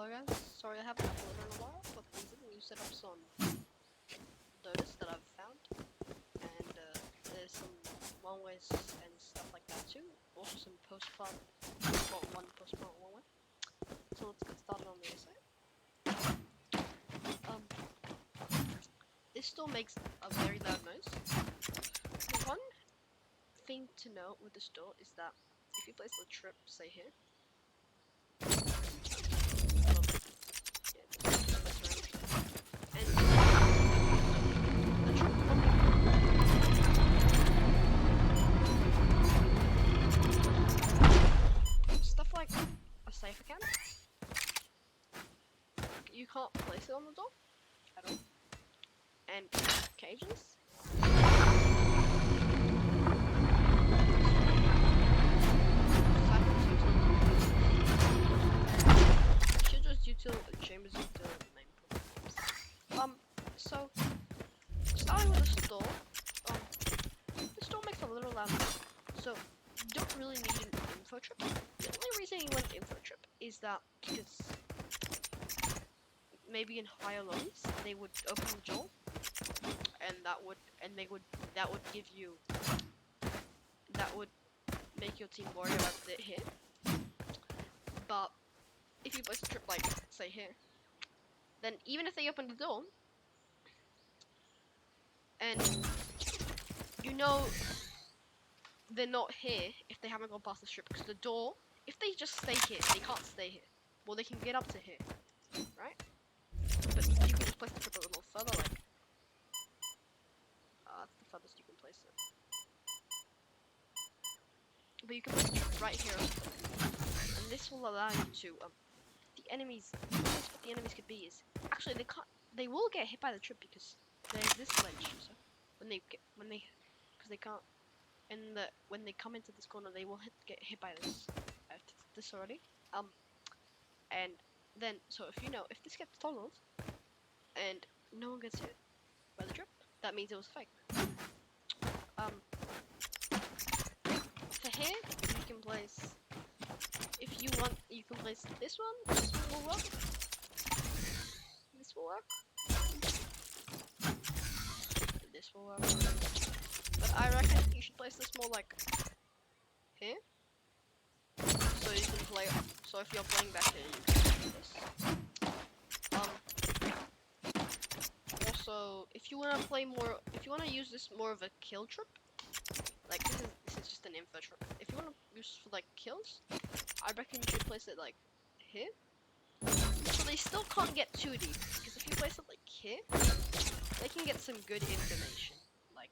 Hello guys, sorry I haven't uploaded in a while, but these are the new setups on lotus that I've found, and there's some one-ways and stuff like that too, also some post-part, well, one post-part one-way. So let's get started on the essay. This door makes a very loud noise. The one thing to note with this door is that if you place the trip, say here, stuff like a Cypher cam, you can't place it on the door at all. And cages. Cages due to chambers due to main problems. So starting with this door, this door makes a little loud noise. So you don't really need an info trip. The only reason you want an info trip is that because maybe in higher lobbies they would open the door, and that would give you, that would make your team worry about it here. But if you place a trip like say here, then even if they open the door and you know they're not here if they haven't gone past the strip, because the door, if they just stay here, they can't stay here. Well, they can get up to here, right? But you can just place the trip a little further, like that's the furthest you can place it. But you can place the trip right here, and this will allow you to the enemies. What the enemies could be is actually they will get hit by the trip because there's this ledge. So when they can't. And when they come into this corner, they will get hit by this. This already. And then so if this gets toggled and no one gets hit by the trip, that means it was fake. For here, you can place. If you want, you can place this one. This one will work. This will work. This will work. But I reckon you should place this more like here, so you can play. So if you're playing back here, you can do this. Also, if you wanna play more, if you wanna use this more of a kill trip, like this is just an info trip. If you wanna use for like kills, I reckon you should place it like here, so they still can't get too deep. Because if you place it like here, they can get some good information, like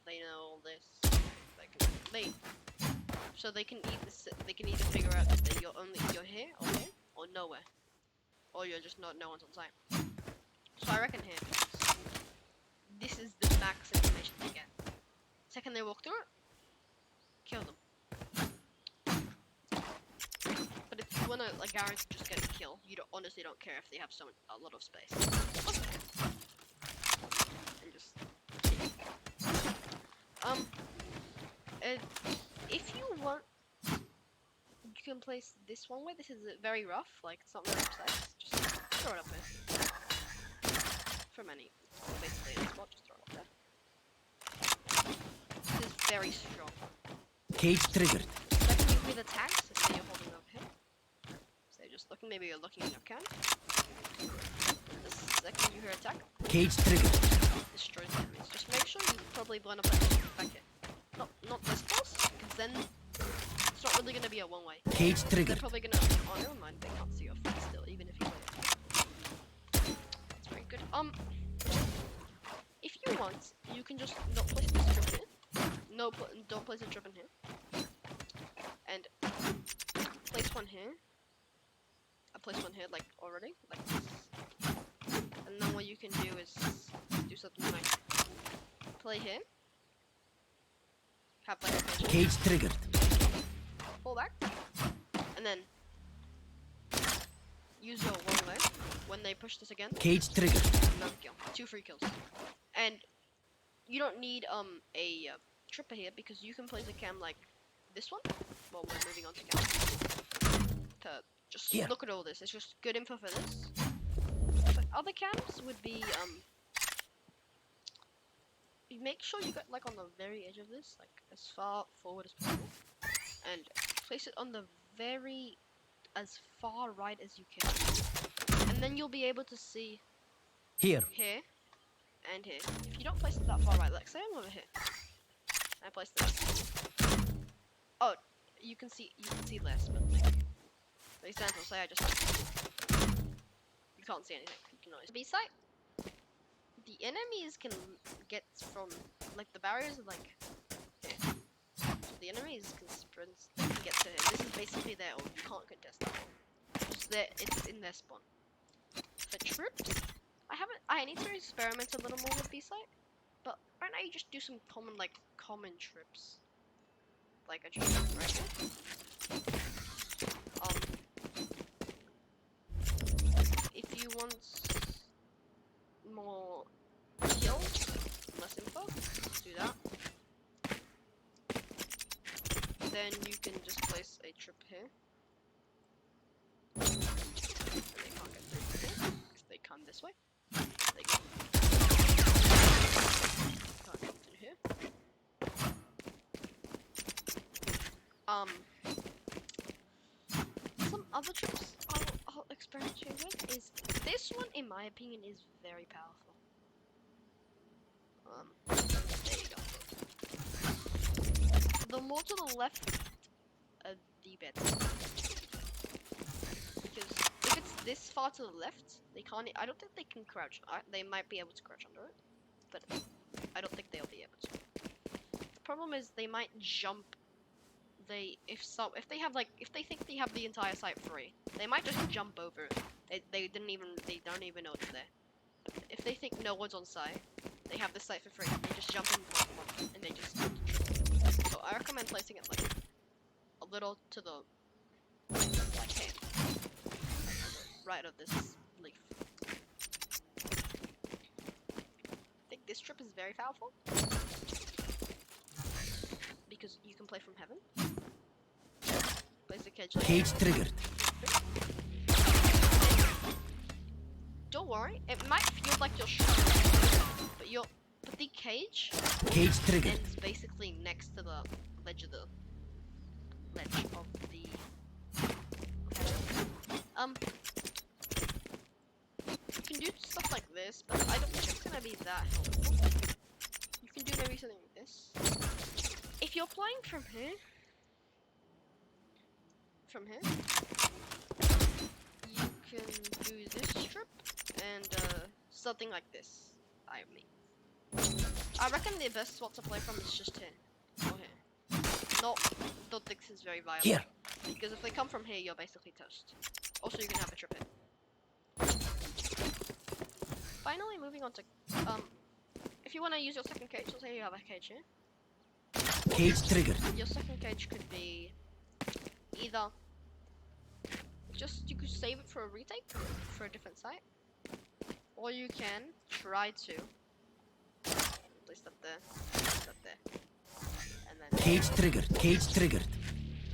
They know all this. So they can either figure out that you're here or nowhere, or you're just no one's on site. So I reckon here, this is the max information they get. Second they walk through it, kill them. But if you wanna guarantee just get a kill, you honestly don't care if they have a lot of space. And just. If you want, you can place this one way. This is very rough, like it's not very precise. Just throw it up there. From any, basically any spot, just throw it up there. This is very strong. Cage triggered. Second, you hear the tags, so say you're holding up here. So you're just looking, maybe you're looking in your cam. The second you hear a tag, cage triggered. Destroys the enemies. Just make sure you probably blind up back here. Not this close, because then it's not really gonna be a one-way. Cage triggered. They're probably gonna. Oh, never mind. They can't see your face still, even if you play it. That's very good. If you want, you can just not place this trip here. Don't place a trip in here. And place one here. I place one here, like already, like this. And then what you can do is do something like play here. Have like a cage triggered. Pull back, and then use your one way when they push this again. Cage triggered. Another kill. 2 free kills. And you don't need a tripper here because you can place a cam like this one. Well, we're moving on to cam. To Just Here. look at all this. It's just good info for this. But other camps would be you make sure you get like on the very edge of this, like as far forward as possible, and place it on the very as far right as you can, and then you'll be able to see Here. here and here. If you don't place it that far right, like say I'm over here, I place this. Oh, you can see less, but like for example, say I just you can't see anything. You can always B site. The enemies can get from like the barriers are like here. So the enemies can sprint. They can get to here. This is basically their ult. You can't contest that ult. It's in their spawn. For troops, I need to experiment a little more with B site. But right now you just do some common trips. Like I just right here. If you want more kills, less info, do that. Then you can just place a trip here. And they can't get through here, because they come this way. They can't get through here. Some other trips I'll experimenting with is this one, in my opinion, is very powerful. There you go. The more to the left, the better. Because if it's this far to the left, they can't. I don't think they can crouch. They might be able to crouch under it, but I don't think they'll be able to. The problem is they might jump. If they think they have the entire site free, they might just jump over it. They don't even know it's there. If they think no one's on site, they have the site for free. They just jump in one, and they just. So I recommend placing it like a little to the like here, right of this leaf. I think this trip is very powerful because you can play from heaven. Place the cage. Cage triggered. Don't worry, it might feel like you're shooting, but the cage Triggered. ends basically next to the ledge of the you can do stuff like this, but I don't think it's gonna be that helpful. You can do maybe something like this. If you're playing from here, you can do this strip and something like this. I reckon the best spot to play from is just here or here. Don't think this is very viable. Here. Because if they come from here, you're basically toast. Also, you can have a trip here. Finally, moving on to if you want to use your second cage, let's say you have a cage here. Cage triggered. Your second cage could be either you could save it for a retake for a different site, or you can try to place that there, and then Cage triggered. Cage triggered.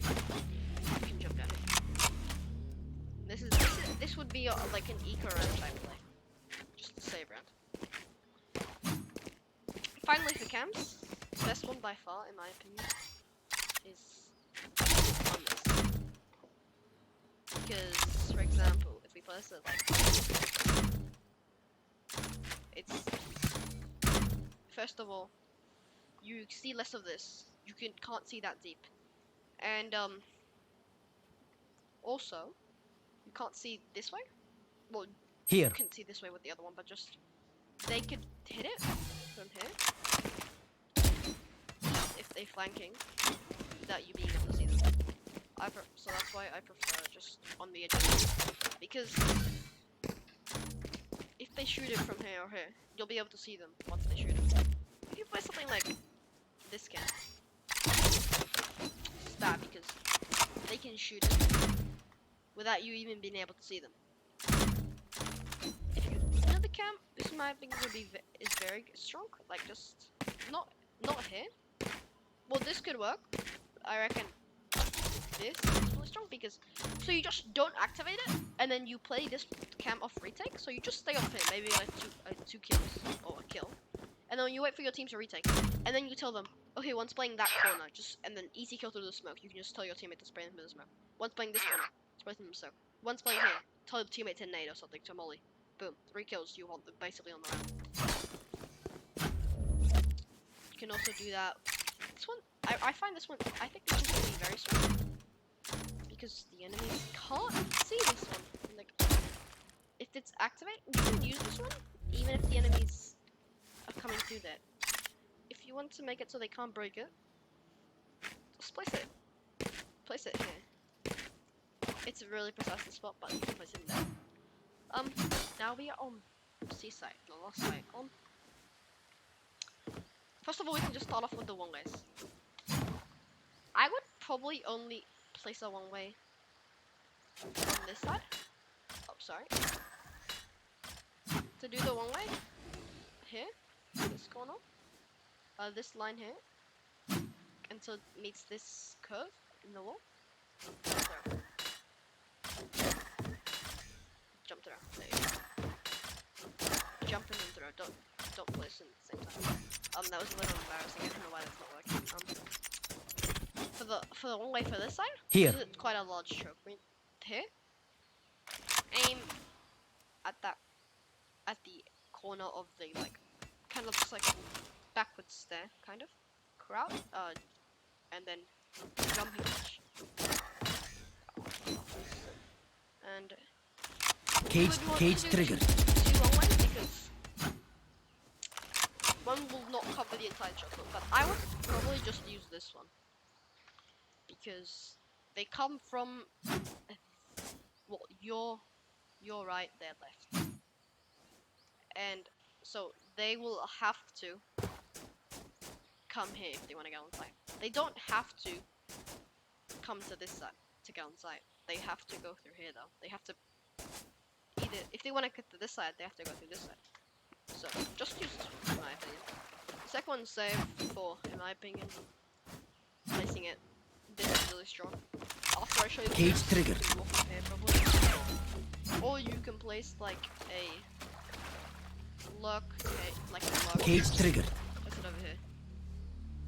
you can jump down here. This would be like an eco round type play, just a save round. Finally, for camps, the best one by far, in my opinion, is on this. Because, for example, if we place it like it's first of all, you see less of this. You can't see that deep, and also you can't see this way. Well, Here. you can see this way with the other one, but just they could hit it from here if they're flanking, without you being able to see them. So that's why I prefer just on the edge of it. Because if they shoot it from here or here, you'll be able to see them once they shoot it. If you play something like this camp, it's bad because they can shoot it without you even being able to see them. If you know the camp, this in my opinion is very strong. Like just not here. Well, this could work. I reckon this is really strong. strong because so you just don't activate it and then you play this cam off retake. So you just stay off him, maybe like two kills or a kill, and then you wait for your team to retake, and then you tell them, okay, one's playing that corner, just and then easy kill through the smoke. You can just tell your teammate to spray him with the smoke. One's playing this corner, spray him with the smoke. One's playing here, tell your teammate to nade or something to molly. Boom, 3 kills. You hold them basically on the round. You can also do that. This one, I find this one, I think this one's going to be very strong. Because the enemies can't see this one. Like, if it's activate, you can use this one, even if the enemies are coming through there. If you want to make it so they can't break it, just place it. Place it here. It's a really precise spot, but you can place it in there. Now we are on seaside, the last side. First of all, we can just start off with the one ways. I would probably only place a one way on this side. Oh, sorry. To do the one way, here, this corner, this line here, until it meets this curve in the wall. There. Jump through. There you go. Jump and then throw. Don't place in at the same time. That was a little embarrassing. I don't know why that's not working. For the one way for this side, Here. this is quite a large stroke. Here, aim at the corner of the kind of looks like backwards there, kind of crowd. And then jumping touch. And Cage triggered. Do one way because one will not cover the entire circle, but I would probably just use this one because they come from well, your right, their left, and so they will have to come here if they want to go on site. They don't have to come to this side to go on site. They have to go through here though. They have to either, if they want to get to this side, they have to go through this side. So just use this one, in my opinion. The second one's safe for, in my opinion, placing it. This is really strong. After I show you the Cage triggered. you can walk up here probably. Or you can place like a lurk, like a lurk. Cage triggered. Place it over here.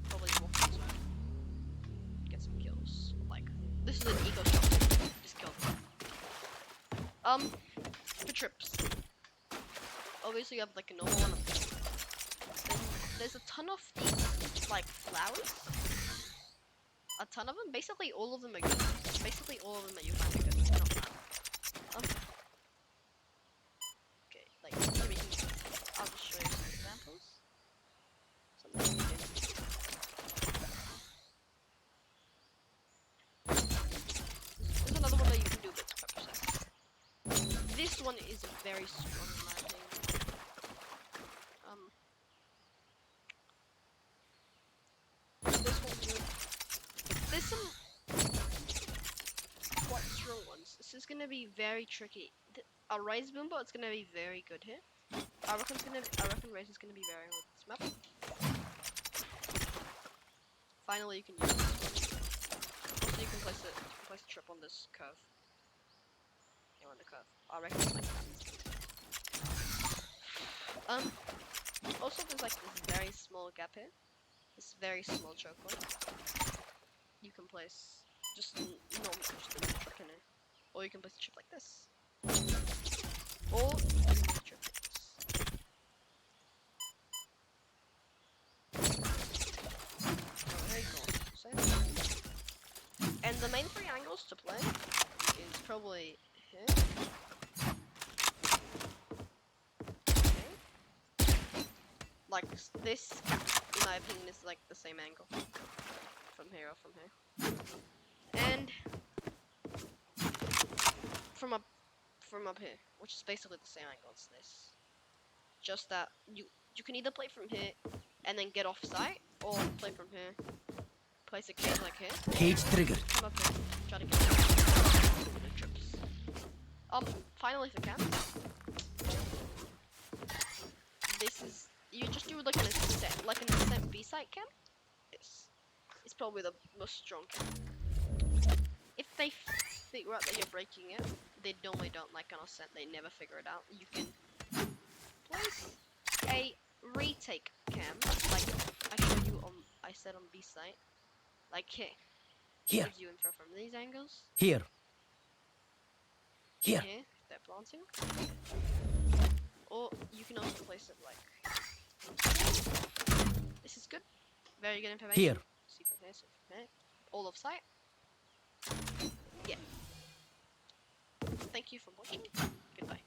Probably walk this way. Get some kills. Like, this is an eco shot. Just kill them. For trips. Obviously you have like a normal one. Then there's a ton of these like flowers. A ton of them. Basically all of them are good. Basically all of them that you find are good. Not bad. Okay, like give me some, I'll just show you some examples. Something we do. There's another one that you can do with purposes. This one is very strong in my opinion. This one's good. There's some quite strong ones. This is gonna be very tricky. A Raise Boombo, it's gonna be very good here. I reckon Raise is gonna be very good with this map. Finally, you can use this one. Also, you can place a trip on this curve. Here on the curve. I reckon it's like that. Also, there's like this very small gap here. This very small choke one. You can place just normal trip in it. Or you can place a chip like this. Or you can place a chip like this. Oh, there you go. Same. And the main 3 angles to play is probably here. Okay. Like this cap, in my opinion, is like the same angle. From here or from here. And from up here, which is basically the same angle as this. Just that you can either play from here and then get off site, or play from here, place a cage like here. Cage triggered. Come up here, try to get the trips. Finally if I can. This is, you just do like an ascent B site camp. It's probably the most strong camp. If they figure out that you're breaking it, they normally don't like understand. They never figure it out. You can place a retake cam, like I showed you on, I said on B site, like here. Here. Gives you info from these angles. Here. Here. Here, if they're planting. Or you can also place it like. This is good. Very good information. Here. See from here, see from here. All of sight. Yeah. Thank you for watching. Goodbye.